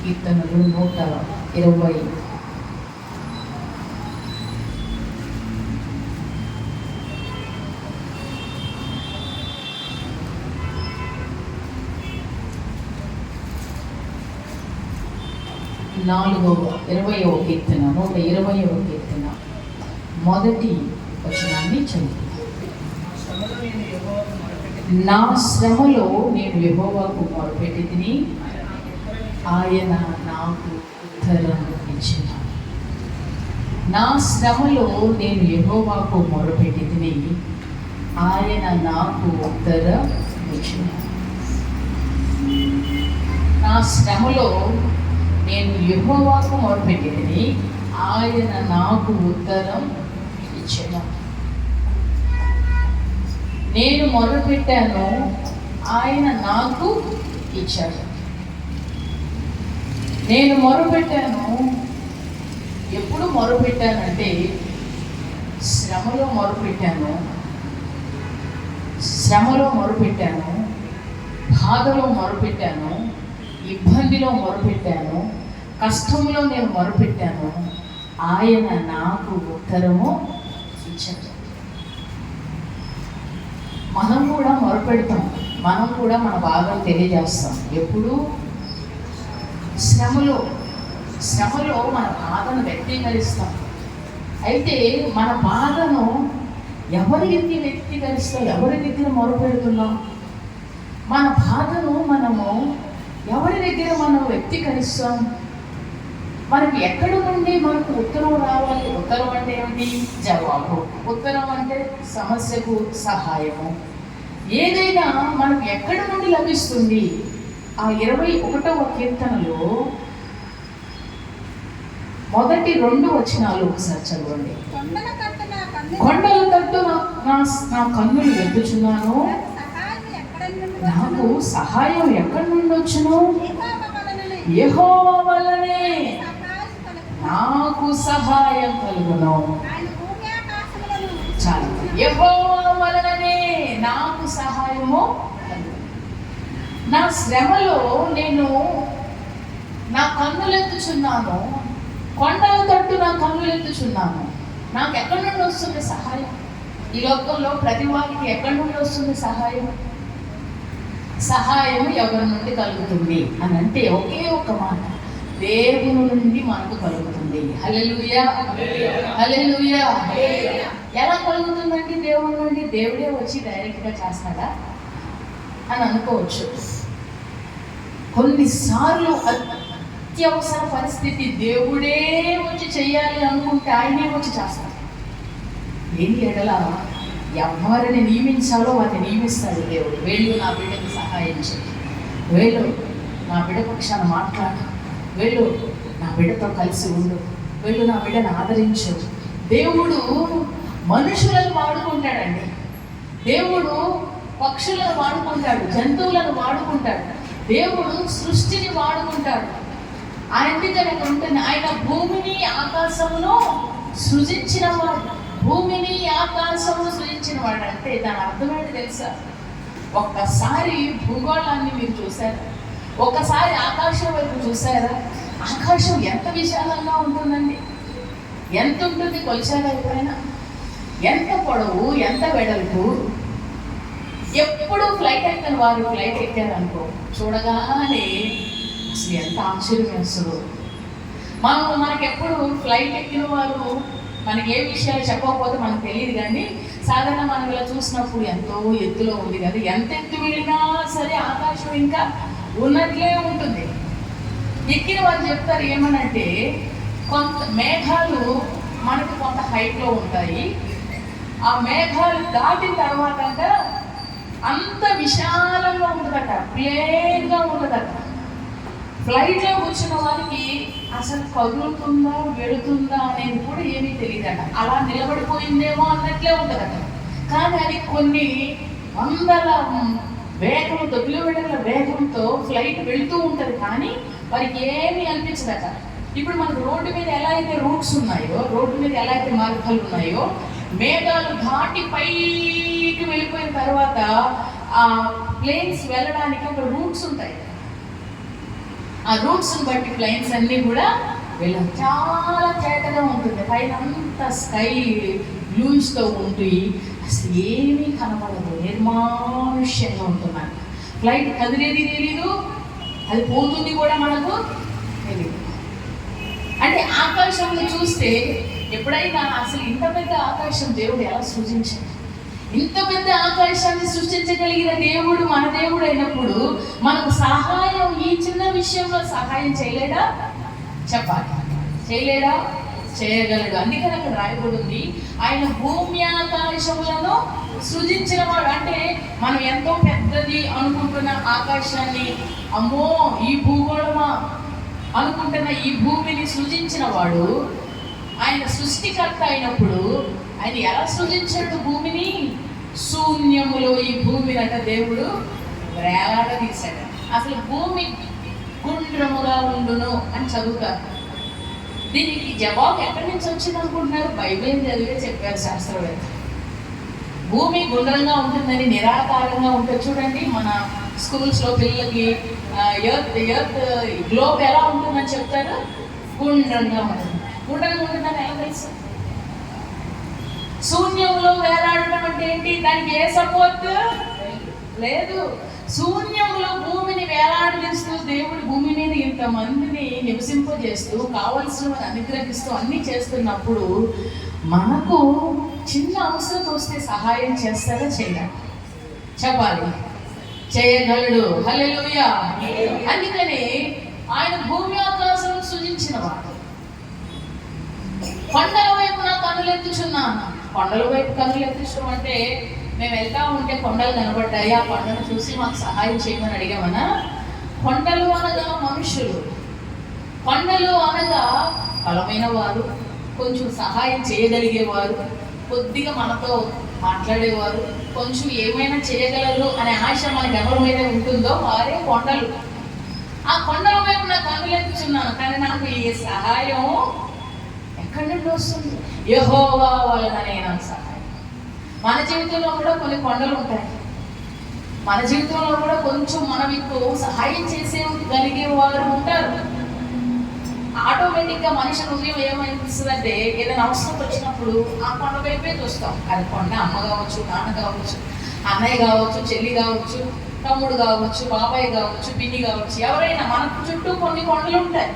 కీర్తనలు 120. నాలుగవ 20వ కీర్తన 120వ కీర్తన మొదటి వచనాన్ని చదువు. నా శ్రమలో నేను యెహోవాకు మొరపెట్టి తిని ఆయన నాకు ఉత్తరం ఇచ్చిన. నా శ్రమలో నేను యెహోవాకు మొరపెట్టి తిని ఆయన నాకు ఉత్తరం ఇచ్చిన. నా శ్రమలో నేను యెహోవాకు మొరపెట్టి తిని ఆయన నాకు ఉత్తరం ఇచ్చిన. నేను మొరపెట్టాను, ఆయన నాకు ఇచ్చాడు. నేను మొరపెట్టాను. ఎప్పుడు మొరపెట్టానంటే శ్రమలో మొరపెట్టాను, బాధలో మొరపెట్టాను, ఇబ్బందిలో మొరపెట్టాను, కష్టంలో నేను మొరపెట్టాను. ఆయన నాకు ఉత్తరము ఇచ్చాడు. మనం కూడా మొరపెడతాం, మనం కూడా మన బాధను తెలియజేస్తాం. ఎప్పుడు శ్రమలో మన బాధను వ్యక్తీకరిస్తాం. అయితే మన బాధను ఎవరికి వ్యక్తీకరిస్తాం? ఎవరి దగ్గర మొరపెడుతున్నాం? మన బాధను మనము ఎవరి దగ్గర మనం వ్యక్తీకరిస్తాం? మనకి ఎక్కడి నుండి మనకు ఉత్తరం రావాలి? ఉత్తరం అంటే ఏమిటి? జవాబు. ఉత్తరం అంటే సమస్యకు సహాయము. ఏదైనా మనకు ఎక్కడి నుండి లభిస్తుంది? ఆ 21వ కీర్తనలో మొదటి 2 వచనాలు ఒకసారి చదవండి. కొండల తట్టు నా కన్నులు వెతుచున్నాను, నాకు సహాయం ఎక్కడి నుండి వచ్చును? యెహోవా వలనే నాకు సహాయం కలుగును. చాలు. యెహోవా వలననే నాకు సహాయము కలుగును. నా శ్రమలో నేను నా కన్నులెత్తుచున్నాను, కొండల తట్టు నా కన్నులెత్తుచున్నాను. నాకు ఎక్కడి నుండి వస్తుంది సహాయం? ఈ లోకంలో ప్రతి వారికి ఎక్కడి నుండి వస్తుంది సహాయం? సహాయం ఎవరి నుండి కలుగుతుంది అని అంటే ఒకే ఒక మాట, దేవుని నుండి మనకు కలుగుతుంది. హల్లెలూయా, హల్లెలూయా. ఎలా కలుగుతుందండి దేవుని నుండి? దేవుడే వచ్చి డైరెక్ట్గా చేస్తాడా అని అనుకోవచ్చు. కొన్నిసార్లు అత్యవసర పరిస్థితి, దేవుడే వచ్చి చెయ్యాలి అనుకుంటే ఆయనే వచ్చి చేస్తాడు. దేని ఎడల ఎవరిని నియమించాలో వారిని నియమిస్తాడు దేవుడు. వీళ్ళు నా బిడ్డకు సహాయం చేయి, వీళ్ళు నా బిడ్డ పక్షాన మాట్లాడు, వీళ్ళు నా బిడ్డతో కలిసి ఉండు, వీళ్ళు నా బిడ్డను ఆదరించు. దేవుడు మనుషులను వాడుకుంటాడండి. దేవుడు పక్షులను వాడుకుంటాడు, జంతువులను వాడుకుంటాడు, దేవుడు సృష్టిని వాడుకుంటాడు. ఆయన దగ్గర ఉంటుంది. ఆయన భూమిని ఆకాశమును సృజించిన వాడు. భూమిని ఆకాశమును సృజించిన వాడు అంటే దాని అర్థమేంటి తెలుసా? ఒక్కసారి భూగోళాన్ని మీరు చూసారా? ఒక్కసారి ఆకాశం వైపు చూసారా? ఆకాశం ఎంత విశాలంగా ఉంటుందండి. ఎంత ఉంటుంది కొలిచారా ఎప్పుడైనా? ఎంత పొడవు, ఎంత వెడల్పు. ఎప్పుడు ఫ్లైట్ ఎక్కని వారు ఫ్లైట్ ఎక్కారనుకో, చూడగానే అసలు ఎంత ఆశ్చర్యం వేస్తుందో. మనకెప్పుడు ఫ్లైట్ ఎక్కిన వాళ్ళు మనకి ఏ విషయాలు చెప్పకపోతే మనకు తెలియదు. కానీ సాధారణ మనం ఇలా చూసినప్పుడు ఎంతో ఎత్తులో ఉంది కదా, ఎంత ఎత్తు వెళ్ళినా సరే ఆకాశం ఇంకా ఉన్నట్లే ఉంటుంది. ఎక్కిన వాళ్ళు చెప్తారు ఏమనంటే, కొంత మేఘాలు మనకు కొంత హైట్లో ఉంటాయి, ఆ మేఘాలు దాటిన తర్వాత అంత విశాలంగా ఉంటుందట, ప్లేన్గా ఉంటుందట. ఫ్లైట్లో కూర్చున్న వారికి అసలు కదులుతుందా వెళుతుందా అనేది కూడా ఏమీ తెలియదట. అలా నిలబడిపోయిందేమో అన్నట్లే ఉంటుందట. కానీ అది కొన్ని వందల వేగంతో, కిలోమీటర్ల వేగంతో ఫ్లైట్ వెళుతూ ఉంటుంది, కానీ వారికి ఏమీ అనిపించదట. ఇప్పుడు మనకు రోడ్డు మీద ఎలా అయితే రూట్స్ ఉన్నాయో, రోడ్డు మీద ఎలా అయితే మార్గాలు ఉన్నాయో, మేఘాలు దాటి పైకి వెళ్ళిపోయిన తర్వాత ఆ ప్లేన్స్ వెళ్ళడానికి ఒక రూట్స్ ఉంటాయి. ఆ ఆ రూట్స్ని బట్టి ప్లైన్స్ అన్నీ కూడా వెళ్ళాం. చాలా తేటగా ఉంటుంది, పైన అంతా స్కై బ్లూస్తో ఉంటుంది, అసలు ఏమీ కనబడదు, నిర్మానుష్యంగా ఉంటున్నాను. ఫ్లైట్ కదిలేది తెలీదు, అది పోతుంది కూడా మనకు తెలీదు. అంటే ఆకాశంలో చూస్తే ఎప్పుడైనా అసలు ఇంత పెద్ద ఆకాశం దేవుడు ఎలా సృజించాడు? ఇంత పెద్ద ఆకాశాన్ని సృష్టించగలిగిన దేవుడు మన దేవుడు అయినప్పుడు మనకు సహాయం ఈ చిన్న విషయంలో సహాయం చేయలేడా? చెప్పాలి, చేయలేడా? చేయగలడు. అందుకని అక్కడ రాయబడి ఉంది, ఆయన భూమి ఆకాశములను సృజించిన వాడు. అంటే మనం ఎంతో పెద్దది అనుకుంటున్న ఆకాశాన్ని, అమ్మో ఈ భూగోళమా అనుకుంటున్న ఈ భూమిని సృజించిన వాడు, ఆయన సృష్టికర్త అయినప్పుడు ఆయన ఎలా సృజించాడు భూమిని? శూన్యములో ఈ భూమిని అట దేవుడు వేలాడదీశాడు. అసలు భూమి గుండ్రముగా ఉండును అని చదువుతారు. దీనికి జవాబు ఎక్కడి నుంచి వచ్చింది అనుకుంటున్నారు? బైబిల్ చదివే చెప్పారు శాస్త్రవేత్త. భూమి గుండ్రంగా ఉంటుందని, నిరాకారంగా ఉంటుంది. చూడండి మన స్కూల్స్లో పిల్లలకి ఎర్త్ గ్లోబ్ ఎలా ఉంటుందని చెప్తారు? గుండ్రంగా ఉంటుంది. గుండ్రంగా ఉంటుందని ఎలా తెలుసు? శూన్యంలో వేలాడటం అంటే ఏంటి? దానికి ఏ సపోర్ట్ లేదు. శూన్యంలో భూమిని వేలాడదీస్తూ దేవుడు భూమి మీద ఇంతమందిని నివసింపజేస్తూ కావలసినవి అనుగ్రహిస్తూ అన్నీ చేస్తున్నప్పుడు మనకు చిన్న అవసరం వస్తే సహాయం చేస్తారా? చేయరా? చెప్పాలి, చేయగలడు. హల్లెలూయా. అందుకని ఆయన భూమి ఆకాశం సృజించిన వాడు. కొండల వైపు నా కన్నులు ఎత్తుచున్నాను. కొండల వైపు కన్నులు ఎత్తుచడం అంటే మేము వెళ్తా ఉంటే కొండలు కనబడ్డాయి, ఆ కొండను చూసి మాకు సహాయం చేయమని అడిగామన్నా? కొండలు అనగా మనుషులు, కొండలు అనగా బలమైన వారు, కొంచెం సహాయం చేయగలిగేవారు, కొద్దిగా మనతో మాట్లాడేవారు, కొంచెం ఏమైనా చేయగలరు అనే ఆశ మనకి ఎవరి మీద ఉంటుందో వారే కొండలు. ఆ కొండల వైపు నా కన్నులు ఎత్తుచున్నాను, కానీ నాకు ఈ సహాయం ఎక్కడి నుండి వస్తుంది? యెహోవా వలననే నాకు సహాయం. మన జీవితంలో కూడా కొన్ని కొండలు ఉంటాయి. మన జీవితంలో కూడా కొంచెం మనకు సహాయం చేసేగలిగే వారు ఉంటారు. ఆటోమేటిక్గా మనిషి హృదయం ఏమనిపిస్తుందంటే ఏదైనా అవసరం వచ్చినప్పుడు ఆ కొండ వైపే చూస్తాం. అది కొండ అమ్మ కావచ్చు, నాన్న కావచ్చు, అన్నయ్య కావచ్చు, చెల్లి కావచ్చు, తమ్ముడు కావచ్చు, బాబాయ్ కావచ్చు, పిన్ని కావచ్చు, ఎవరైనా మనకు చుట్టూ కొన్ని కొండలు ఉంటాయి.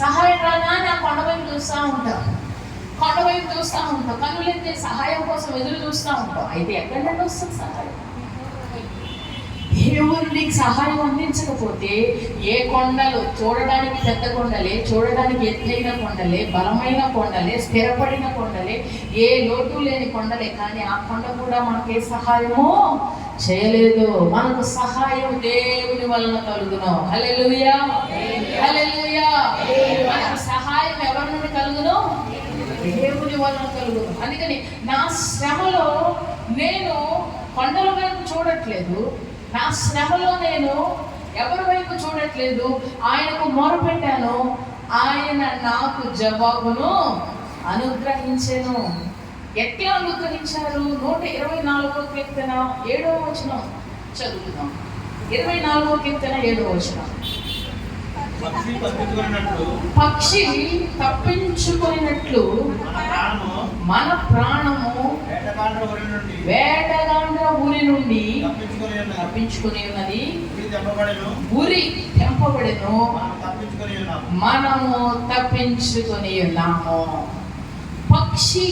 సహాయం రాగానే ఆ కొండ వైపు చూస్తూ ఉంటాం, కొండ వైపు చూస్తూ ఉంటాం, కన్నులెత్తే సహాయం కోసం ఎదురు చూస్తూ ఉంటాం. అయితే ఎక్కడి నుండి వస్తుంది సహాయం? దేవుడు నీకు సహాయం అందించకపోతే ఏ కొండలు, చూడడానికి పెద్ద కొండలే, చూడడానికి ఎత్తైన కొండలే, బలమైన కొండలే, స్థిరపడిన కొండలే, ఏ లోటు లేని కొండలే, కానీ ఆ కొండ కూడా మనకే సహాయమో చేయలేదు. మనకు సహాయం దేవుని వలన కలుగును. హల్లెలూయా, హల్లెలూయా. మనకు సహాయం ఎవరి నుండి కలుగును? దేవుని వలన కలుగును. అందుకని నా శ్రమలో నేను కొండల వైపు చూడట్లేదు, నా శ్రమలో నేను ఎవరి వైపు చూడట్లేదు, ఆయనకు మొరపెట్టాను, ఆయన నాకు జవాబును అనుగ్రహించెను. ఎట్లా అనుగ్రహించారు? 124వ కీర్తన 7వ వచనం చదువుతున్నాం. 24వ కీర్తన 7వ వచనం. పక్షి తప్పించుకున్నట్లు మన ప్రాణము వేటగాండ్ర ఊరి నుండి తప్పించుకుని ఉన్నది. ఉరి తెంపబడెను, మనము తప్పించుకొని ఉన్నాము. పక్షి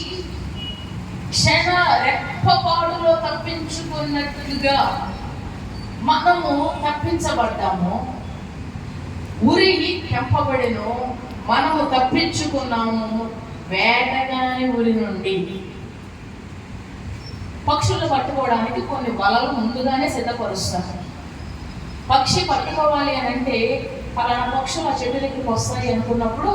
క్షణ రెప్పపాడులో తప్పించుకున్నట్లుగా మనము తప్పించబడ్డాము. ఉరి తెంపబడెను, మనము తప్పించుకున్నాము వేటగాని ఉరి నుండి. పక్షులు పట్టుకోవడానికి కొన్ని వలలు ముందుగానే సిద్ధపరుస్తారు. పక్షి పట్టుకోవాలి అని అంటే పలానా పక్షులు ఆ చెట్టు దగ్గరికి వస్తాయి అనుకున్నప్పుడు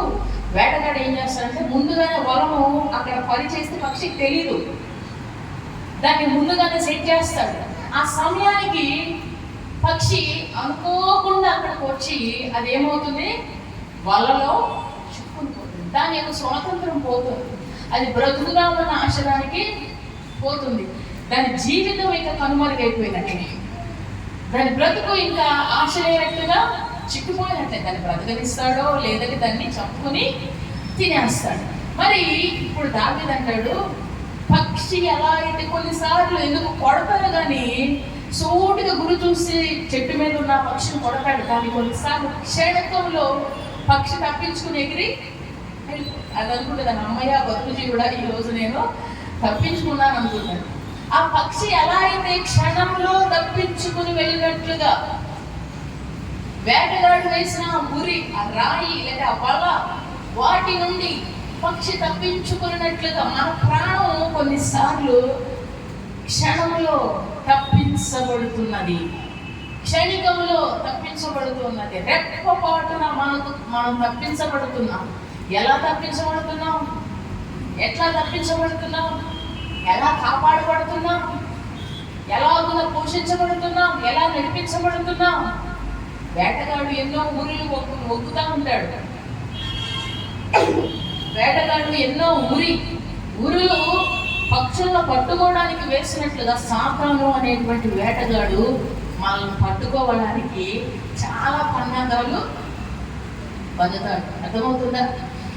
వేటగాడు ఏం చేస్తాడంటే ముందుగానే వలము అక్కడ పరిచేస్తే పక్షికి తెలీదు, దాన్ని ముందుగానే సెట్ చేస్తాడు. ఆ సమయానికి పక్షి అనుకోకుండా అక్కడికి వచ్చి అదేమవుతుంది? వలలో చిక్కుని పోతుంది. దాని యొక్క స్వాతంత్రం పోతుంది, అది బ్రతుకుగా ఉన్న ఆశయానికి పోతుంది. దాని జీవితం ఇంకా కనుమరుగైపోయినట్లే, దాని బ్రతుకు ఇంకా ఆశ లేనట్టుగా చిక్కుపోయినట్లే దాన్ని బ్రతకనిస్తాడో లేదని దాన్ని చంపుకొని తినేస్తాడు. మరి ఇప్పుడు దావీదు అంటాడు, పక్షి ఎలా అయితే కొన్నిసార్లు ఎందుకు కొడతారు కానీ సూటిగా గురి చూసి చెట్టు మీద ఉన్న పక్షిని కొడతాడు, కానీ కొన్నిసార్లు క్షణకంలో పక్షి తప్పించుకుని ఎగిరి అది అనుకుంటుందని, అమ్మయ్య బతుకు జీవుడా ఈరోజు నేను తప్పించుకున్నాను అనుకుంటాను. ఆ పక్షి ఎలా అయితే క్షణంలో తప్పించుకుని వెళ్ళినట్లుగా వేటగాడు వేసిన ఉరి, ఆ రాయి లేదా ఆ వల, వాటి నుండి పక్షి తప్పించుకున్నట్లుగా మన ప్రాణం కొన్నిసార్లు క్షణంలో తప్పించబడుతున్నది, క్షణికంలో తప్పించబడుతున్నది. రెప్పపాటున మనం తప్పించబడుతున్నాం. ఎలా తప్పించబడుతున్నాం? ఎట్లా తప్పించబడుతున్నాం? ఎలా కాపాడబడుతున్నాం? ఎలాగున పోషించబడుతున్నాం? ఎలా నడిపించబడుతున్నాం? వేటగాడు ఎన్నో ఊరులు ఒగ్గుతూ ఉంటాడు. వేటగాడు ఎన్నో ఊరులు పక్షులను పట్టుకోవడానికి వేసినట్లుగా సాతాను అనేటువంటి వేటగాడు మనల్ని పట్టుకోవడానికి చాలా పన్నాగాలు పన్నుతాడు. అర్థమవుతుందా?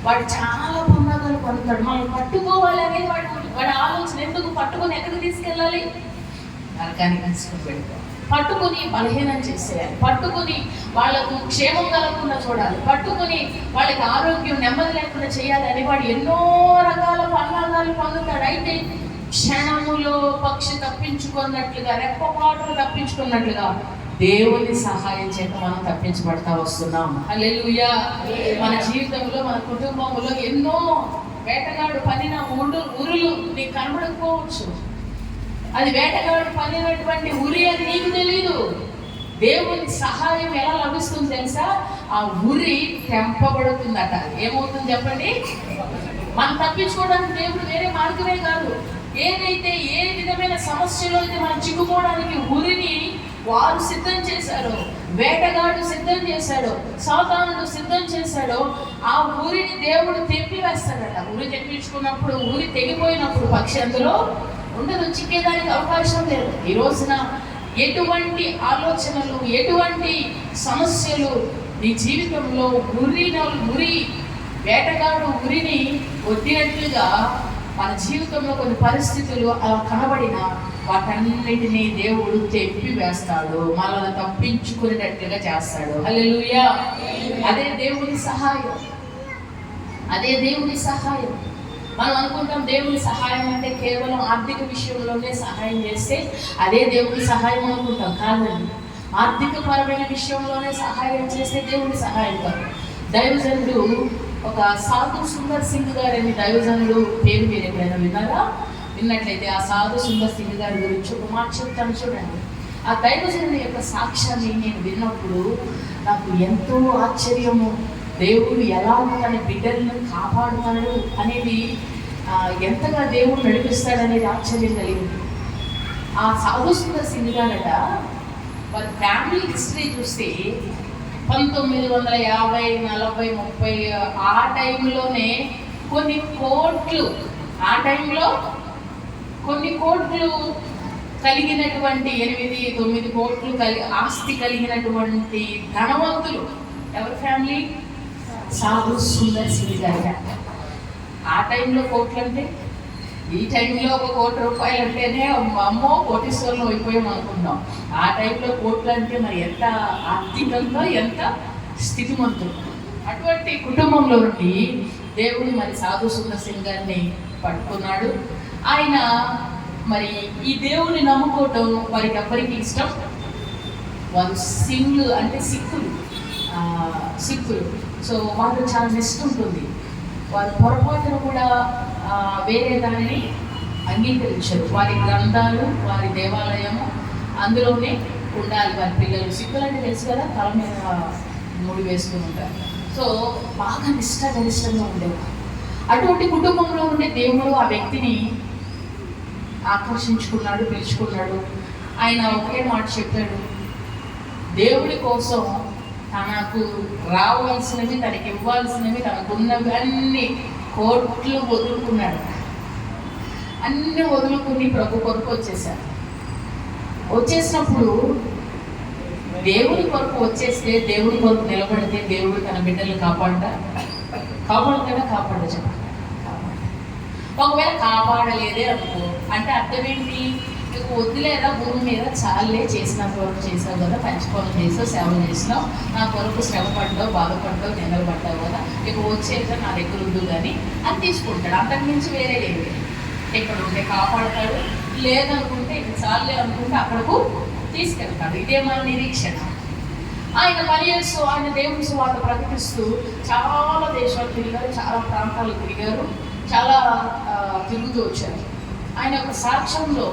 వాడు చాలా పన్నాగాలు పన్నుతాడు. మనల్ని పట్టుకోవాలి అనేది వాడి ఆలోచన. ఎందుకు? పట్టుకొని ఎక్కడికి తీసుకెళ్ళాలి? నరకానికి తీసుకుని పెట్టుకోవాలి. పట్టుకుని బలహీనం చేసేయాలి, పట్టుకుని వాళ్లకు క్షేమం కలగకుండా చూడాలి, పట్టుకుని వాళ్ళకి ఆరోగ్యం నెమ్మది లేకుండా చేయాలి అని వాడు ఎన్నో రకాల పన్నాగాలు పొందుతాడు. అయితే క్షణములో పక్షి తప్పించుకున్నట్లుగా, రెప్పపాటులు తప్పించుకున్నట్లుగా దేవుని సహాయం చేత మనం తప్పించబడతా వస్తున్నాం. హల్లెలూయా. మన జీవితంలో, మన కుటుంబంలో ఎన్నో వేటగాడు పనిన ఉరులు నీకు కనబడకపోవచ్చు. అది వేటగాడు పనినటువంటి ఉరి అని నీకు తెలీదు. దేవుని సహాయం ఎలా లభిస్తుంది తెలుసా? ఆ ఉరి తెంపబడుతుందట. ఏమవుతుంది చెప్పండి? మనం తప్పించుకోవడానికి దేవుడు వేరే మార్గమే కాదు. ఏదైతే ఏ విధమైన సమస్యలో అయితే మనం చిక్కుకోవడానికి ఉరిని వారు సిద్ధం చేశారో, వేటగాడు సిద్ధం చేశాడో, సాతానుడు సిద్ధం చేశాడో, ఆ ఉరిని దేవుడు తెంపివేస్తాడట. ఉరి తెప్పించుకున్నప్పుడు, ఉరి తెగిపోయినప్పుడు పక్షి అందులో ఉండదు, చిక్కేదానికి అవకాశం లేదు. ఈ రోజున ఎటువంటి ఆలోచనలు, ఎటువంటి సమస్యలు నీ జీవితంలో ఉరి వేటగాడు ఉరిని వద్దినట్లుగా మన జీవితంలో కొన్ని పరిస్థితులు అలా కనబడిన వాటన్నిటినీ దేవుడు తెప్పి వేస్తాడు, మనల్ని తప్పించుకునేటట్లుగా చేస్తాడు. హల్లెలూయా. అదే దేవుని సహాయం, అదే దేవుని సహాయం. మనం అనుకుంటాం దేవుని సహాయం అంటే కేవలం ఆర్థిక విషయంలోనే సహాయం చేస్తే అదే దేవుని సహాయం అనుకుంటాం. కాదండి, ఆర్థిక పరమైన విషయంలోనే సహాయం చేస్తే దేవుని సహాయం కాదు. దైవజనుడు ఒక సాధు సుందర్ సింగ్ గారు అని దైవజనుడు పేరు మీరు ఎప్పుడైనా విన్నారా? విన్నట్లయితే ఆ సాధు సుందర్ సింగ్ గారి గురించి ఒక మాట చెప్తాను చూడండి. ఆ దైవజనుడి యొక్క సాక్ష్యాన్ని నేను విన్నప్పుడు నాకు ఎంతో ఆశ్చర్యము. దేవుడు ఎలా తన బిడ్డలను కాపాడుతాడు అనేది, ఎంతగా దేవుడు నడిపిస్తాడనేది ఆశ్చర్యం కలిగింది. ఆ సాధు సుందర్ సింగ్ గారట, వారి ఫ్యామిలీ హిస్టరీ చూస్తే 1950, 40, 30 ఆ టైంలోనే కొన్ని కోట్లు, ఆ టైంలో కొన్ని కోట్లు కలిగినటువంటి 8, 9 కోట్లు ఆస్తి కలిగినటువంటి ధనవంతులు ఎవరి ఫ్యామిలీ? సాధు సుందర్ సింగ్ గారు. ఆ టైంలో కోట్లు అంటే, ఈ టైంలో ₹1 కోటి అంటేనే అమ్మో కోటీశ్వరులు అయిపోయాం అనుకుంటాం. ఆ టైంలో కోట్లు అంటే మరి ఎంత ఆర్థికంగా ఎంత స్థితిమంతులు. అటువంటి కుటుంబంలో నుండి దేవుడు మరి సాధు సుందర్ సింగ్ గారిని పట్టుకున్నాడు. ఆయన మరి ఈ దేవుని నమ్ముకోవటం వారికి ఎవరికి ఇష్టం? వారు సింగ్ అంటే సిక్కులు. సో వాళ్ళు చాలా నిష్ఠ ఉంటుంది. వారు పొరపాటును కూడా వేరే దానిని అంగీకరించరు. వారి గ్రంథాలు, వారి దేవాలయము అందులోనే ఉండాలి. వారి పిల్లలు సిక్కులు అంటే తెలుసు కదా, తల మీద ముడి వేసుకుని ఉంటారు. సో బాగా నిష్ఠగరిష్టంగా ఉండేవారు. అటువంటి కుటుంబంలో ఉండే దేవుడు ఆ వ్యక్తిని ఆకర్షించుకున్నాడు, పిలుచుకున్నాడు. ఆయన ఒకే మాట చెప్పాడు, దేవుడి కోసం తనకు రావాల్సినవి, తనకి ఇవ్వాల్సినవి, తనకున్నవి అన్ని కోట్లు వదులుకున్నాడు. అన్ని వదులుకుని ప్రభు కొరకు వచ్చేసాడు. వచ్చేసినప్పుడు దేవుని కొరకు వచ్చేస్తే, దేవుని కొరకు నిలబడితే దేవుడు తన బిడ్డలు కాపాడతాడా? చెప్పండి. ఒకవేళ కాపాడలేదే అనుకో, అంటే అర్థం ఏంటి? నీకు వద్దులేదా భూమి మీద, చాలే చేసినంత వరకు చేసావు కదా, పంచుకోవడం చేసావు, సేవ చేసినావు, నా కొరకు శ్రమ పడ్డావు, బాధపడ్డావు, నిలబడ్డావు కదా, నీకు వచ్చేదా నా దగ్గర ఉండు కానీ అని తీసుకుంటాడు. అంతకు మించి వేరే లేదు. ఇక్కడ ఉంటే కాపాడతాడు, లేదనుకుంటే ఇక చాలే అనుకుంటే అక్కడకు తీసుకెళ్తాడు. ఇదే మన నిరీక్షణ. ఆయన పని చేస్తూ, ఆయన దేవుని సువార్త ప్రకటిస్తూ చాలా దేశాలు తిరిగారు, చాలా ప్రాంతాలు తిరిగారు, చాలా తిరుగుతూ వచ్చారు. ఆయన యొక్క సాక్ష్యంలో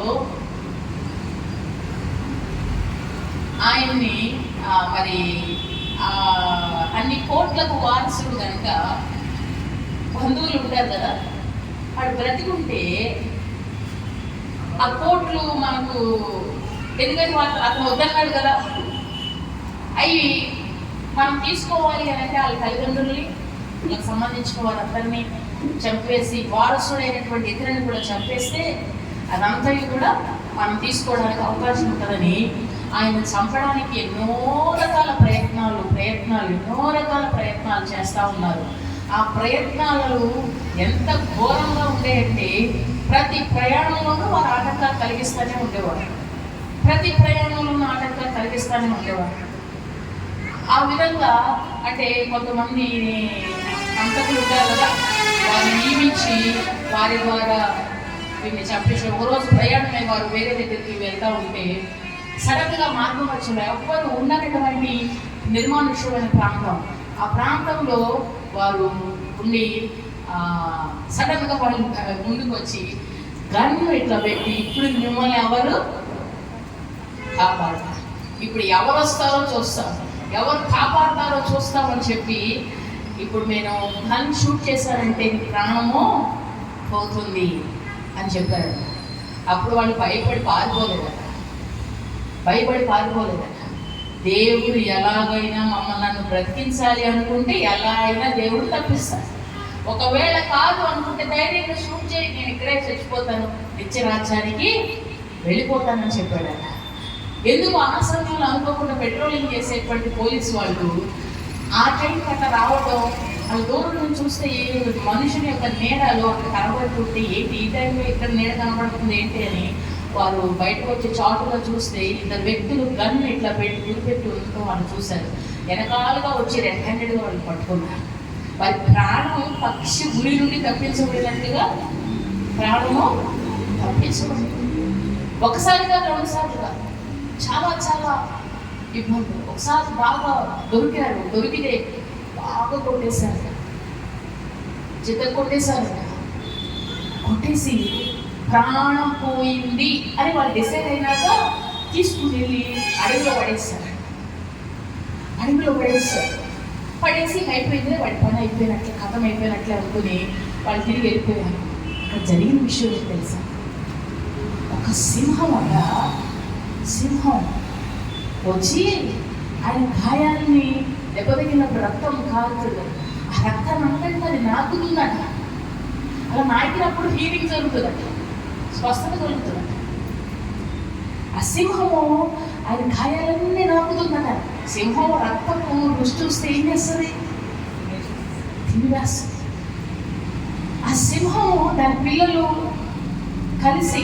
ఆయన్ని మరి అన్ని కోట్లకు వారసుడు కనుక బంధువులు ఉంటారు కదా, వాడు బ్రతికుంటే ఆ కోట్లు మనకు, ఎందుకంటే అతను వద్దన్నాడు కదా, అవి మనం తీసుకోవాలి అని అంటే వాళ్ళ తల్లిదండ్రుల్ని, వాళ్ళకి సంబంధించిన వారందరినీ చంపేసి వారసుడైనటువంటి ఇతరుని కూడా చంపేస్తే అదంతా కూడా మనం తీసుకోవడానికి అవకాశం ఉంటుందని ఆయన చంపడానికి ఎన్నో రకాల ప్రయత్నాలు చేస్తూ ఉన్నారు. ఆ ప్రయత్నాలు ఎంత ఘోరంగా ఉండేయంటే ప్రతి ప్రయాణంలోనూ వారు ఆటంకాలు కలిగిస్తూనే ఉండేవారు. ఆ విధంగా అంటే కొంతమంది అంతకులు ఉంటారు కదా, వారిని నియమించి వారి ద్వారా వీరిని చంపేసి ఒకరోజు ప్రయాణమై వారు వేరే దగ్గరికి వెళ్తూ ఉంటే సడన్గా మార్గం వచ్చిన ఎవ్వరు ఉన్నటువంటి నిర్మానుష్యమైన ప్రాంతం, ఆ ప్రాంతంలో వారు ఉండి సడన్గా వాళ్ళు ముందుకు వచ్చి గన్ను ఇట్లా పెట్టి, ఇప్పుడు మిమ్మల్ని ఎవరు కాపాడతారు, ఇప్పుడు ఎవరు వస్తారో చూస్తాం, ఎవరు కాపాడతారో చూస్తామని చెప్పి, ఇప్పుడు నేను గన్ షూట్ చేశానంటే ప్రాణము పోతుంది అని చెప్పారు. అప్పుడు వాళ్ళు భయపడి పారిపోలేదట. దేవుడు ఎలాగైనా నన్ను బ్రతికించాలి అనుకుంటే ఎలా అయినా దేవుడు తప్పిస్తాడు. ఒకవేళ కాదు అనుకుంటే ధైర్యంగా షూట్ చేయి, నేను ఇక్కడే చచ్చిపోతాను, నిత్యరాజ్యానికి వెళ్ళిపోతానని చెప్పాడట. ఎందుకు ఆ సమయంలో అనుకోకుండా పెట్రోలింగ్ చేసేటువంటి పోలీసు వాళ్ళు ఆ టైం అట్లా రావడం, వాళ్ళు దూరం నుంచి చూస్తే మనుషుని యొక్క నీడలు అక్కడ కనబడుతుంటే ఏంటి ఈ టైంలో ఇక్కడ నీడ కనబడుతుంది ఏంటి అని వారు బయటకు వచ్చి చాటుగా చూస్తే ఇద్దరు వ్యక్తులు గన్ను ఇట్లా గురిపెట్టి ఉండటం వాళ్ళు చూశారు. వెనకాలుగా వచ్చి రెడ్ హ్యాండెడ్గా వాళ్ళు పట్టుకున్నారు. వారి ప్రాణం పక్షి గురి నుండి తప్పించబడినట్టుగా ప్రాణము తప్పించబడింది. ఒకసారిగా రెండుసార్లుగా చాలా ఇబ్బందులు. ఒకసారి బాగా దొరికితే బాగా కొట్టేశారు, కొట్టేసి ప్రాణం పోయింది అని వాళ్ళు డిసైడ్ అయినాక తీసుకుని వెళ్ళి అడవిలో పడేసి అయిపోయింది, వాడి పని అయిపోయినట్లే, కథం అయిపోయినట్లే అనుకుని వాళ్ళు తిరిగి వెళ్ళిపోయారు. అక్కడ జరిగిన విషయం ఏంటి తెలుసా? ఒక సింహం వచ్చి ఆయన గాయాన్ని దెబ్బతగినప్పుడు రక్తం కారుతుంది. ఆ రక్తాన్ని అంతటి అది నాకుతుందట. అలా నాకినప్పుడు హీలింగ్ జరుగుతుందట, స్వస్థత కలుగుతుందట. ఆ సింహము ఆయన గాయాలన్నీ నాకుతుందట. సింహం రక్తము రుచి చూస్తే ఏం చేస్తుంది? తినివేస్తుంది. ఆ సింహము దాని పిల్లలు కలిసి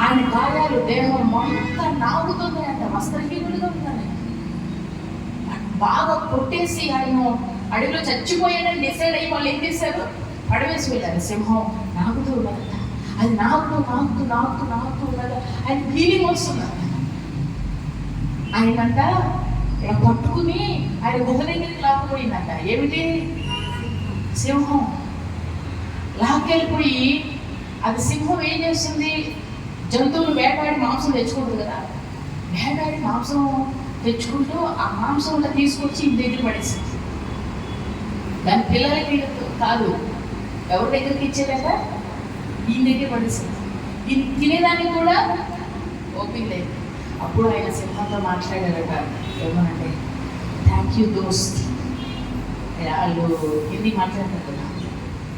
ఆయన గాయాలు దేహం మొత్తం నాగుతుంది అంట. వస్త్రహీనుడిగా ఉన్నాను, బాగా కొట్టేసి ఆయన అడవిలో చచ్చిపోయాడని డిసైడ్ అయ్యి వాళ్ళు ఏం చేశారు? పడవేసి వెళ్ళారు. సింహం నాకుతూ ఉన్నదట, అది నాకుతూ ఉన్నదా, ఆయన ఫీలింగ్ వస్తుందట. ఆయనంట ఇలా పట్టుకుని ఆయన గుహ దగ్గరికి లాక్కుపోయిందంట. ఏమిటి? సింహం లాక్కెళ్ళిపోయి, అది సింహం ఏం చేస్తుంది? జంతువులు వేటాడి మాంసం తెచ్చుకుంటుంది కదా, వేటాడి మాంసం తెచ్చుకుంటూ ఆ మాంసం తీసుకొచ్చి ఇంటి దగ్గర పడేసింది. దాని పిల్లలకి కాదు, ఎవరి దగ్గరికి ఇచ్చేదట? ఈయన దగ్గర పడేసింది. ఈయన తినేదానికి కూడా ఓపిక లేదు. అప్పుడు ఆయన సింహంతో మాట్లాడారట. ఏమనంటే, థ్యాంక్ యూ దోస్త్. వాళ్ళు హిందీ మాట్లాడతారు కదా,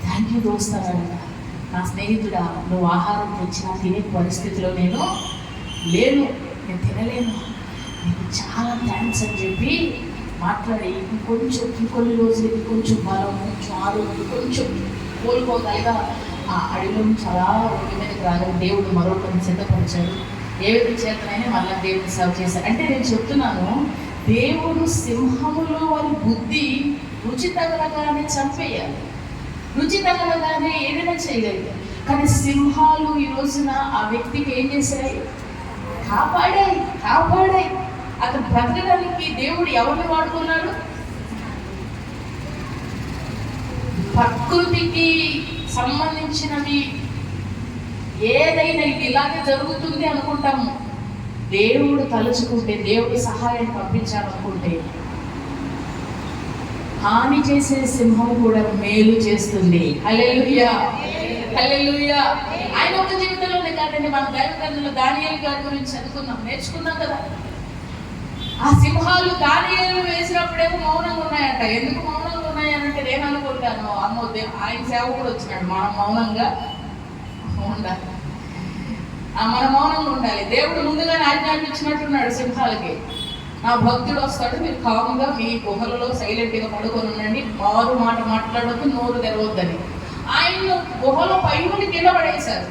థ్యాంక్ యూ దోస్త్ అన్నాడట. నా స్నేహితుడా, నువ్వు ఆహారం తెచ్చినా తినే పరిస్థితిలో నేను తినలేను, నీకు చాలా థ్యాంక్స్ అని చెప్పి మాట్లాడి ఇంకొన్ని రోజులకి కొంచెం బలం, కొంచెం ఆరోగ్యం, కొంచెం కోలుకోగలిగా ఆ అడవిలో నుంచి అలా ఒంటి మీదకి రాగా దేవుడు మరొకరిని సిద్ధపరిచాడు. దేవుడి చేతనైనా మళ్ళీ దేవుడిని సేవ చేశారు. అంటే నేను చెప్తున్నాను, దేవుడు సింహములో వారి బుద్ధి రుచి తగలగానే చంపేయాలి, రుచి తగలగానే ఏదైనా చేయగలిగారు. కానీ సింహాలు ఈ రోజున ఆ వ్యక్తికి ఏం చేశాయి? కాపాడాయి. అతను బ్రతకడానికి దేవుడు ఎవరిని వాడుకున్నాడు? ప్రకృతికి సంబంధించినవి ఏదైనా ఇది ఇలాగే జరుగుతుంది అనుకుంటాము. దేవుడు తలుచుకుంటే, దేవుడు సహాయం పంపించాలనుకుంటే, హాని చేసే సింహం కూడా మేలు చేస్తుంది. హల్లెలూయా, హల్లెలూయా. ఆయన ఒక జీవితంలోనే కాదండి, మన దైవ గ్రంథంలో దానియేలు గారి గురించి నేర్చుకున్నాం కదా. ఆ సింహాలు దానియేలు వేసినప్పుడేమో మౌనంగా ఉన్నాయంట. ఎందుకు మౌనంగా ఉన్నాయనంటే నేను అనుకుంటాను, అమ్మో ఆయన సేవకుడు వచ్చినాడు, మనం మౌనంగా ఉండాలి, మన మౌనంగా ఉండాలి. దేవుడు ముందుగానే ఆజ్ఞాపించినట్టున్నాడు సింహాలకి, నా భక్తుడు వస్తాడు, మీరు కాముగా మీ గుహలలో సైలెంట్గా పడుకొని ఉండండి, మారు మాట మాట్లాడొద్దు, నోరు తెరవద్దని. ఆయన గుహలో పైనుండి కింద పడేశారు.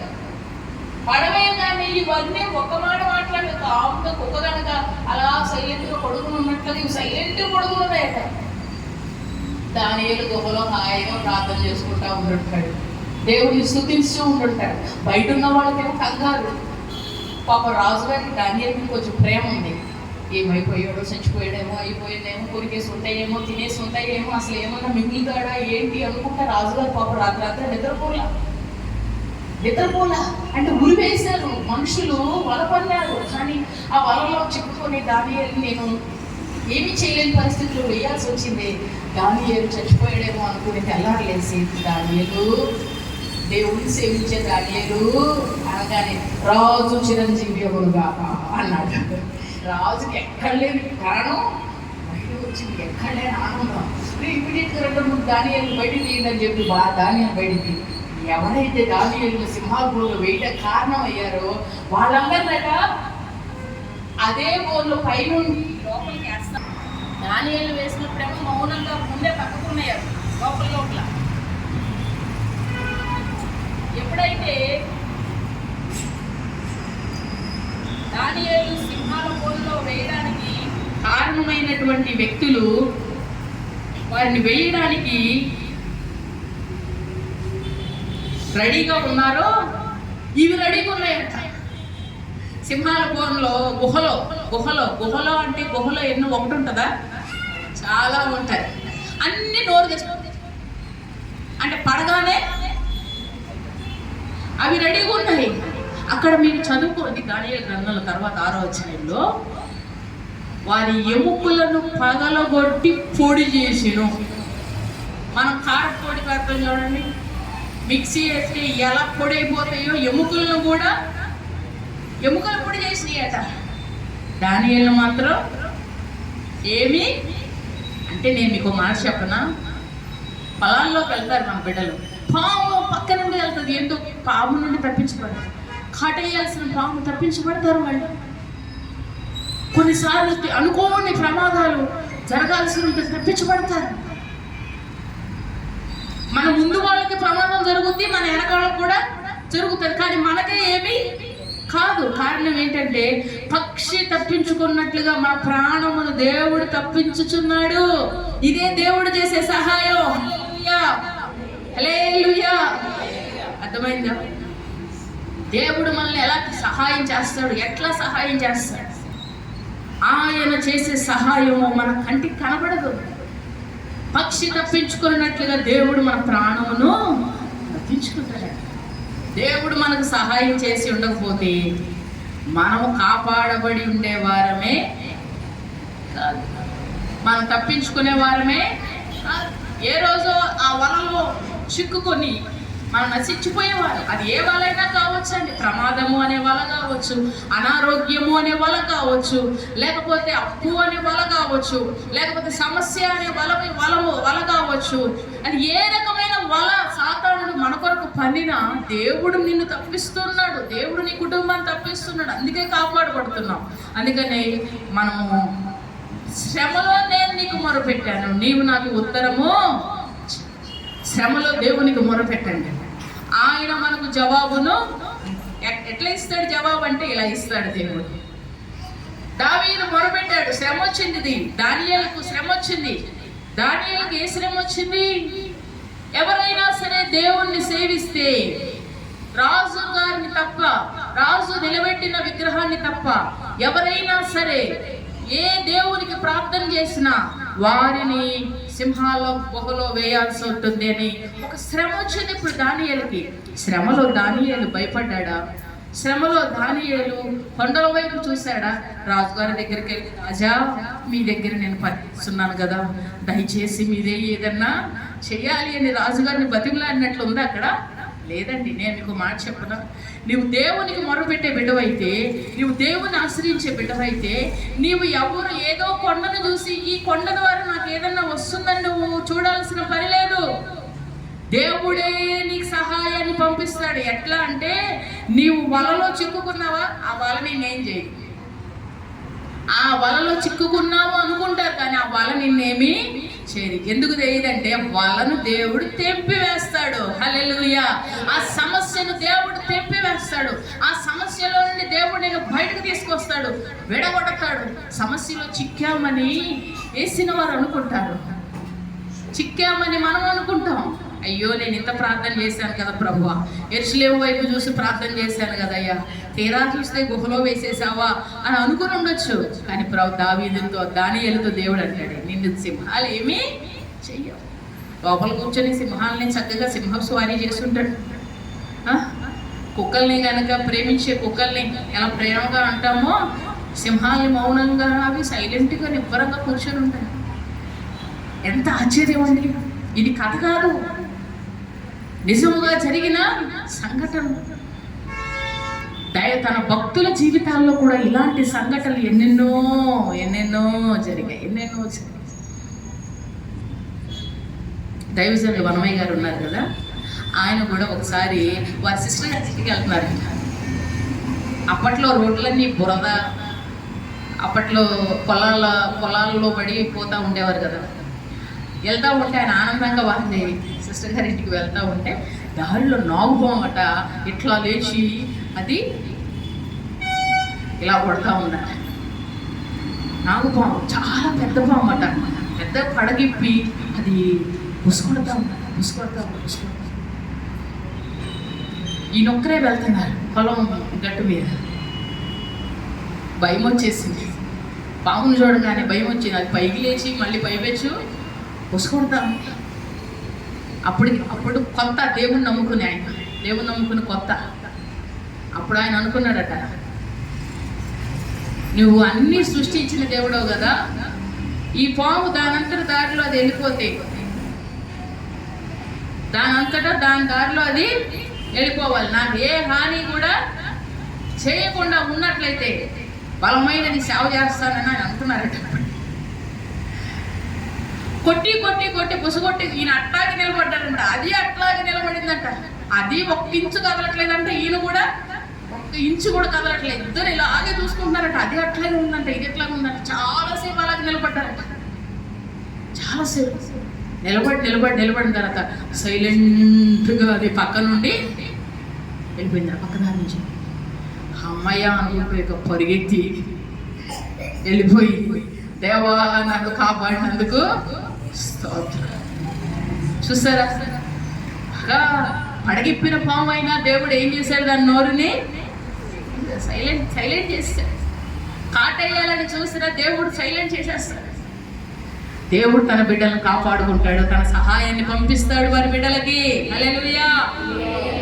పడవేయగానే ఇవన్నీ ఒక్క మాట మాట్లాడదు, కాముగా కుక్క కనుక అలా సైలెంట్గా పడుకుని ఉన్నట్లుగా ఇవి సైలెంట్గా పడుకుని ఉన్నాయట. దానియేలు గుహలో హాయిగా ప్రార్థన చేసుకుంటా ఉంటుంటాడు, దేవుడిని స్తుతిస్తూ ఉంటుంటాడు. బయట ఉన్న వాళ్ళకేమో కంగారు. పాప రాజుగారికి దానియేలుకి కొంచెం ప్రేమ ఉంది. ఏమైపోయాడో, చచ్చిపోయాడేమో, అయిపోయిందేమో, కొరికేసి ఉంటాయేమో, తినేసి ఉంటాయేమో, అసలు ఏమన్నా మిగులుతాడా ఏంటి అనుకుంటా రాజుగారు పాప రాత్రి నిద్రపోలా అంటే ఉరివేశారు. మనుషులు వల పన్నారు, కానీ ఆ వలలో చిక్కుకొని దానియేలు నేను ఏమీ చేయలేని పరిస్థితుల్లో వేయాల్సి వచ్చింది. దానియేలు చచ్చిపోయాడేమో అనుకుని తెల్లారలేసి, దానియేలు దేవుడిని సేవించే దానియేలు అనగానే రాజు చిరంజీవి ఎవరుగా అన్నాడు. రాజుకి ఎక్కడ లేని కారణం బయట వచ్చింది, ఎక్కడ లేని ఆనందం. ఇమీడియట్గా 2-3 దానియేలు బయటికి తీయండి అని చెప్పి దానియేలు బయటికి, ఎవరైతే దానియేలు సింహాల వేయడానికి కారణం అయ్యారో వాళ్ళందరినట అదే బోర్లు పైనుండి లోపలికి వేస్తారు. దానియేలు వేసినప్పుడేమో మౌనంగా ముందే పక్కకున్నాయారు లోపల. ఎప్పుడైతే దానియేలు సింహాల బోర్లో వేయడానికి కారణమైనటువంటి వ్యక్తులు వారిని వేయడానికి రెడీగా ఉన్నారో, ఇవి రెడీగా ఉన్నాయంట. సింహాల బోన్లో గుహలో అంటే గుహలో ఎన్నో ఒకటి ఉంటుందా? చాలా ఉంటాయి. అన్ని నోరు తెచ్చుకుంటాయి. అంటే పడగానే అవి రెడీగా ఉన్నాయి. అక్కడ మీరు చదువుకోండి దానియేలు గ్రంథంలో తర్వాత 6వ అధ్యాయంలో, వారి ఎముకలను పగలగొట్టి పొడి చేసిను. మనం కారపొడి పెడతాం చూడండి, మిక్సీ వేస్తే ఎలా పొడి అయిపోతాయో ఎముకలను కూడా ఎముకలు పొడి చేసినాయట. దానియేలు మాత్రం ఏమి అంటే, నేను మీకు మాట చెప్పనా, పొలాల్లోకి వెళ్తారు మన బిడ్డలు, పాము పక్క నుండి వెళ్తుంది, ఏంటో పాము నుండి తప్పించబడతారు, కాటేయాల్సిన పాము తప్పించబడతారు వాళ్ళు. కొన్నిసార్లు అనుకోని ప్రమాదాలు జరగాల్సి ఉంటే తప్పించబడతారు. మన ముందు వాళ్ళకి ప్రమాదం జరుగుద్ది, మన వెనకాలకు కూడా జరుగుతుంది, కానీ మనకే ఏమీ కాదు. కారణం ఏంటంటే, పక్షి తప్పించుకున్నట్లుగా మన ప్రాణమును దేవుడు తప్పించుచున్నాడు. ఇదే దేవుడు చేసే సహాయం. హల్లెలూయా, అర్థమైందా? దేవుడు మనల్ని ఎలా సహాయం చేస్తాడు, ఎట్లా సహాయం చేస్తాడు? ఆయన చేసే సహాయం మన కంటికి కనబడదు. పక్షి తప్పించుకున్నట్లుగా దేవుడు మన ప్రాణమును తప్పించుకుంటాడు. దేవుడు మనకు సహాయం చేసి ఉండకపోతే మనము కాపాడబడి ఉండేవారమే కాదు, మనం తప్పించుకునే వారమే కాదు. ఏ రోజో ఆ వలలో చిక్కుకొని మనం నశించిపోయేవారు. అది ఏ వలైనా కావచ్చు అండి, ప్రమాదము అనే వల కావచ్చు, అనారోగ్యము అనే వల కావచ్చు, లేకపోతే అప్పు అనే వల కావచ్చు, లేకపోతే సమస్య అనే వల కావచ్చు. అది ఏ రకమైన వల సాతానుడు మన కొరకు పనిన దేవుడు నిన్ను తప్పిస్తున్నాడు, దేవుడు నీ కుటుంబాన్ని తప్పిస్తున్నాడు, అందుకే కాపాడబడుతున్నాం. అందుకని మనము శ్రమలో నేను నీకు మొరపెట్టాను, నీవు నాకు ఉత్తరము. శ్రమలో దేవునికి మొరపెట్టండి, ఆయన మనకు జవాబును ఎట్లా ఇస్తాడు? జవాబు అంటే ఇలా ఇస్తాడు దేవుడు. దావీదు మొరపెట్టాడు, శ్రమ వచ్చింది. దానియేలుకు శ్రమ వచ్చింది. దానియేలుకు ఏ శ్రమ వచ్చింది? ఎవరైనా సరే దేవుణ్ణి సేవిస్తే, రాజు గారిని తప్ప, రాజు నిలబెట్టిన విగ్రహాన్ని తప్ప ఎవరైనా సరే ఏ దేవునికి ప్రార్థన చేసినా వారిని సింహాల గుహలో వేయాల్సి ఉంటుంది అని ఒక శ్రమ వచ్చింది ఇప్పుడు దానియేలుకి. శ్రమలో దానియేలు భయపడ్డాడా? శ్రమలో దానియేలు కొండల వైపు చూశాడా? రాజుగారి దగ్గరికి వెళ్ళి, రాజా మీ దగ్గర నేను పనిస్తున్నాను కదా, దయచేసి మీరే ఏదన్నా చెయ్యాలి అని రాజుగారిని బతిమలాడినట్లు ఉందా అక్కడ? లేదండి. నేను మీకు మాట చెప్పనా, నీవు దేవునికి మొరపెట్టే బిడ్డవైతే, నీవు దేవుని ఆశ్రయించే బిడ్డవైతే, నీవు ఎవరు ఏదో కొండను చూసి ఈ కొండ ద్వారా నాకు ఏదన్నా వస్తుందని నువ్వు చూడాల్సిన పని లేదు. దేవుడే నీకు సహాయాన్ని పంపిస్తాడు. ఎట్లా అంటే, నీవు వలలో చిక్కుకున్నావా, ఆ వల నేనేం చేయదు. ఆ వలలో చిక్కుకున్నావు అనుకుంటారు, కానీ ఆ వల నిన్నేమి చేయదు. ఎందుకు తెలియదంటే వలను దేవుడు తెంపివేస్తాడు. హల్లెలూయా. ఆ సమస్యను దేవుడు తెంపివేస్తాడు. ఆ సమస్యలో నుండి దేవుడు నేను బయటకు తీసుకొస్తాడు, విడగొడతాడు. సమస్యలో చిక్కామని వేసిన వారు అనుకుంటారు, చిక్కామని మనం అనుకుంటాం. అయ్యో నేను ఇంత ప్రార్థన చేశాను కదా ప్రభువా, యెరూషలేము వైపు చూసి ప్రార్థన చేశాను కదయ్యా, తీరా చూస్తే గుహలో వేసేసావా అని అనుకుని ఉండొచ్చు. కానీ దావీదుతో దానియేలుతో దేవుడు అంటాడు, నిన్ను సింహాలు ఏమీ చెయ్యవు. లోపల కూర్చొని సింహాలని చక్కగా సింహం స్వారీ చేస్తుంటాడు. కుక్కల్ని కనుక ప్రేమించే కుక్కల్ని ఎలా ప్రేమగా అంటామో, సింహాలని మౌనంగా అవి సైలెంట్గా నిబ్బరంగా కూర్చొని ఉంటాయి. ఎంత ఆశ్చర్యం అండి! ఇది కథ కాదు, నిజముగా జరిగిన సంఘటన. తన భక్తుల జీవితాల్లో కూడా ఇలాంటి సంఘటనలు ఎన్నెన్నో జరిగాయి. దైవజనులు వనమయ్య గారు ఉన్నారు కదా, ఆయన కూడా ఒకసారి వారి సిస్టర్ గారి ఇంటికి వెళ్తున్నారు. అప్పట్లో రోడ్లన్నీ బురద, అప్పట్లో పొలాల్లో పడి పోతూ ఉండేవారు కదా. వెళ్తూ ఉంటే ఆయన ఆనందంగా వాళ్ళని సిస్టర్ గారి ఇంటికి వెళ్తూ ఉంటే దారిలో నాగుపాము అట ఇట్లా లేచి అది ఇలా కొడతా ఉందట. నాగుపాము చాలా పెద్ద పాము అట, పెద్ద పడగిప్పి అది పుసుకొడతా ఉందట, పుసుకొడతా. ఈయనొక్కరే వెళ్తున్నారు పొలం గట్టు మీద. భయం వచ్చేసింది, పామును చూడగానే భయం వచ్చింది. అది పైకి లేచి మళ్ళీ పైపెచ్చు పుసుకొడతా. అప్పుడు కొత్త దేవుని నమ్ముకుని కొత్త. అప్పుడు ఆయన అనుకున్నాడట, నువ్వు అన్నీ సృష్టించిన దేవుడవు కదా, ఈ పాము దానంతట దారిలో అది వెళ్ళిపోతే, దానంతటా దాని దారిలో అది వెళ్ళిపోవాలి, నాకు ఏ హాని కూడా చేయకుండా ఉన్నట్లయితే బలమైనది సేవ చేస్తానని ఆయన అనుకున్నారట. కొట్టి పుసగొట్టి ఈయన అట్లాగే నిలబడ్డాడంట, అది అట్లాగే నిలబడిందంట. అది ఒక్క ఇంచు కదలట్లేదంట, ఈయన కూడా ఒక్క ఇంచు కూడా కదలట్లేదు. ఇద్దరు ఇలాగే చూసుకుంటున్నారట. అది అట్లాగే ఉందంట, ఇది ఎట్లాగే ఉందంట. చాలాసేపు అలాగే నిలబడ్డారంట. చాలాసేపు నిలబడిన తర్వాత సైలెంట్గా అది పక్క నుండి వెళ్ళిపోయింది. ఆ పక్కదారి నుంచి అమ్మయ్య అనుకుంటూ పరిగెత్తి వెళ్ళిపోయి, దేవా నన్ను కాపాడినందుకు స్తోత్రం. చూసారా, బాగా పడగిప్పిన పాము అయినా దేవుడు ఏం చేశాడు, దాని నోరుని సైలెంట్ చేస్తాడు. కాటేయాలని చూసినా దేవుడు సైలెంట్ చేసేస్తాడు. దేవుడు తన బిడ్డలను కాపాడుకుంటాడు, తన సహాయాన్ని పంపిస్తాడు వారి బిడ్డలకి. హల్లెలూయా.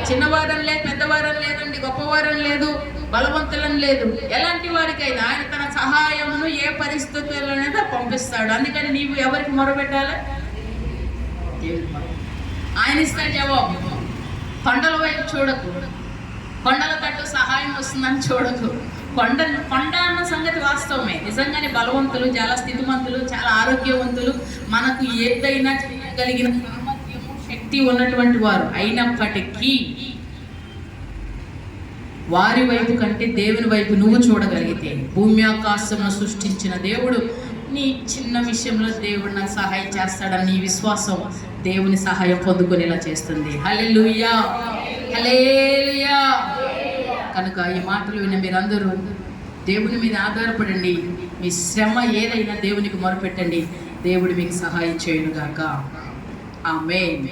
చిన్నవారని లేదు, పెద్దవారని లేదండి, గొప్పవారని లేదు, బలవంతులని లేదు, ఎలాంటి వారికైనా ఆయన తన సహాయమును ఏ పరిస్థితులనైనా పంపిస్తాడు. అందుకని నీవు ఎవరికి మొరపెట్టాలి? ఆయన ఇస్తాడు జవాబు. కొండల వైపు చూడకు, కొండల తట్టు సహాయం వస్తుందని చూడకు. కొండ అన్న సంగతి వాస్తవమే. నిజంగానే బలవంతులు, చాలా స్థితిమంతులు, చాలా ఆరోగ్యవంతులు, మనకు ఏదైనా చేయగలిగిన సామర్థ్యము, శక్తి శక్తి ఉన్నటువంటి వారు అయినప్పటికీ వారి వైపు కంటే దేవుని వైపు నువ్వు చూడగలిగితే, భూమి ఆకాశమును సృష్టించిన దేవుడు నీ చిన్న విషయంలో దేవుడు నాకు సహాయం చేస్తాడని నీ విశ్వాసం దేవుని సహాయం పొందుకునేలా చేస్తుంది. హల్లెలూయా, హల్లెలూయా. కనుక ఈ మాటలు విన్న మీరందరూ దేవుని మీద ఆధారపడండి. మీ శ్రమ ఏదైనా దేవునికి మొరపెట్టండి. దేవుడు మీకు సహాయం చేయునుగాక. ఆమేన్.